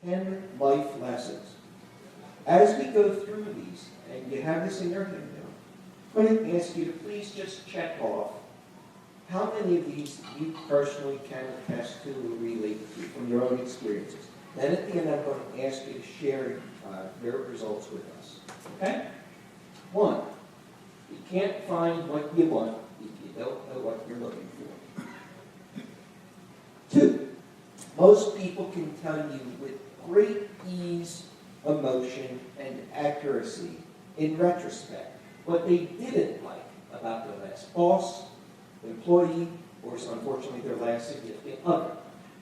10 life lessons. As we go through these, and you have this in your hand now, I'm going to ask you to please just check off how many of these you personally can attest to or relate to from your own experiences. Then at the end, I'm going to ask you to share their results with us. Okay? 1, you can't find what you want if you don't know what you're looking for. 2, most people can tell you with great ease, emotion, and accuracy in retrospect what they didn't like about their last boss, employee, or unfortunately their last significant other.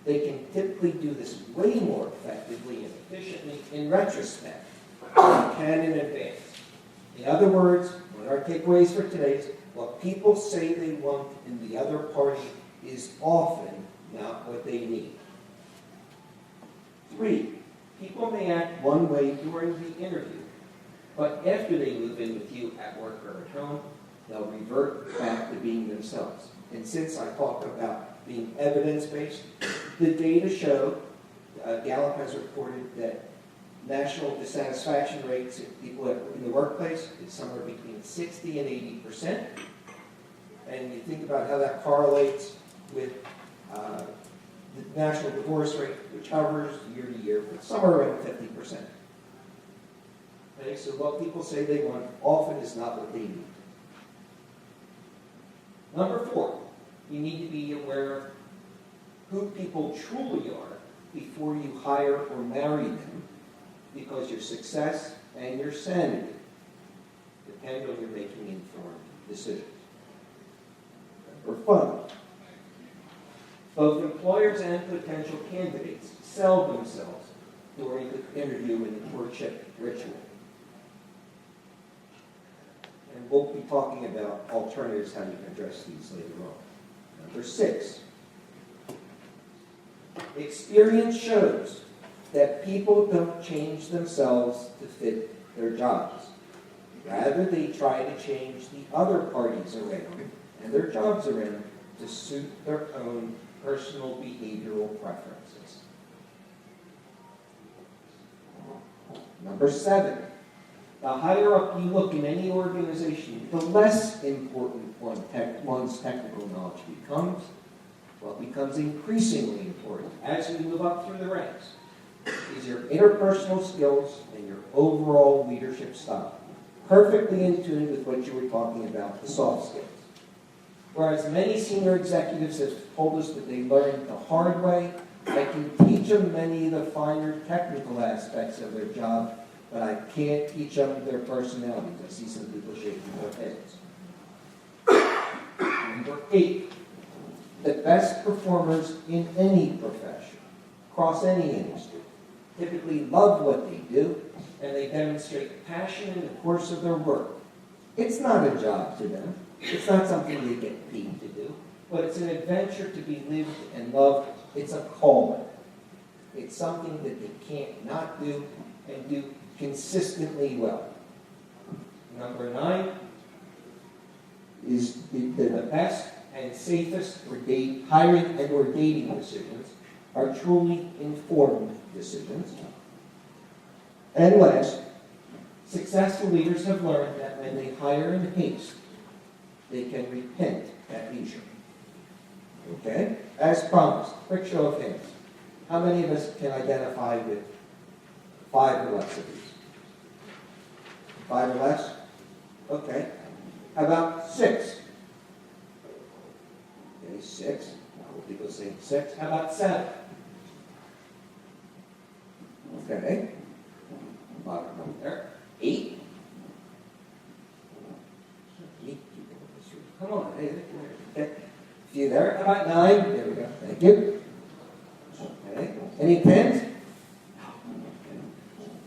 They can typically do this way more effectively and efficiently in retrospect than they can in advance. In other words, what our takeaways for today is what people say they want in the other party is often not what they need. 3, people may act one way during the interview, but after they move in with you at work or at home, they'll revert back to being themselves. And since I talked about being evidence-based, the data show, Gallup has reported that national dissatisfaction rates of people in the workplace is somewhere between 60 and 80%. And you think about how that correlates with the national divorce rate, which hovers year to year, but somewhere around 50%. Okay, so what people say they want often is not what they need. Number 4, you need to be aware of who people truly are before you hire or marry them, because your success and your sanity depend on your making informed decisions. Number 5, both employers and potential candidates sell themselves during the interview and the courtship ritual. And we'll be talking about alternatives, how you can address these later on. Number 6, experience shows that people don't change themselves to fit their jobs. Rather, they try to change the other parties around and their jobs around to suit their own personal behavioral preferences. Number 7, the higher up you look in any organization, the less important one's technical knowledge becomes. What becomes increasingly important as we move up through the ranks is your interpersonal skills and your overall leadership style, perfectly in tune with what you were talking about, the soft skills. Whereas many senior executives have told us that they learned the hard way, I can teach them many of the finer technical aspects of their job, but I can't teach them their personalities. I see some people shaking their heads. Number 8, the best performers in any profession, across any industry, typically love what they do, and they demonstrate passion in the course of their work. It's not a job to them. It's not something they get paid to do, but it's an adventure to be lived and loved. It's a calling. It's something that they can't not do and do consistently well. Number 9 is the best and safest for hiring and or dating decisions are truly informed decisions. And last, successful leaders have learned that when they hire in haste, they can repent at leisure. Okay? As promised, quick show of hands. How many of us can identify with 5 or less of these? 5 or less? Okay. How about 6? Okay, 6. A couple people saying 6. How about 7? Okay. Bottom up there. 8. Come on, hey, okay. A few there. How about 9? There we go. Thank you. Okay. Any 10s?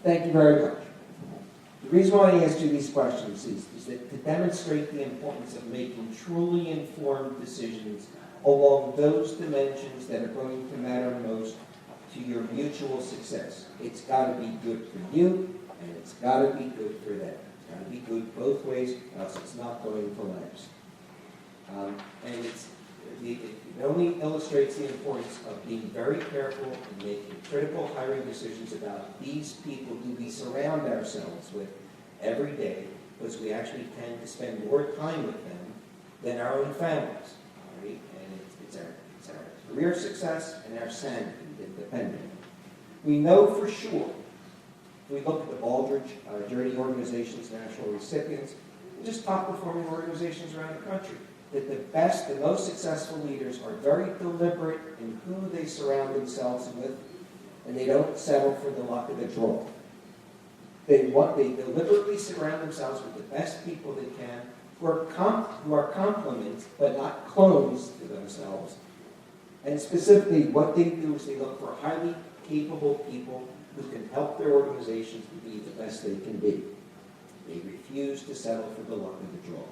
Thank you very much. The reason why I asked you these questions is that to demonstrate the importance of making truly informed decisions along those dimensions that are going to matter most to your mutual success. It's got to be good for you, and it's got to be good for them. It's got to be good both ways, else it's not going to last. And It only illustrates the importance of being very careful in making critical hiring decisions about these people who we surround ourselves with every day, because we actually tend to spend more time with them than our own families. All right? And it's our career success and our sanity that depend on it. We know for sure, if we look at the Baldrige Journey Organization's national recipients, and just top-performing organizations around the country, that the best, the most successful leaders are very deliberate in who they surround themselves with, and they don't settle for the luck of the draw. They deliberately surround themselves with the best people they can, who are complements, but not clones to themselves. And specifically, what they do is they look for highly capable people who can help their organizations to be the best they can be. They refuse to settle for the luck of the draw.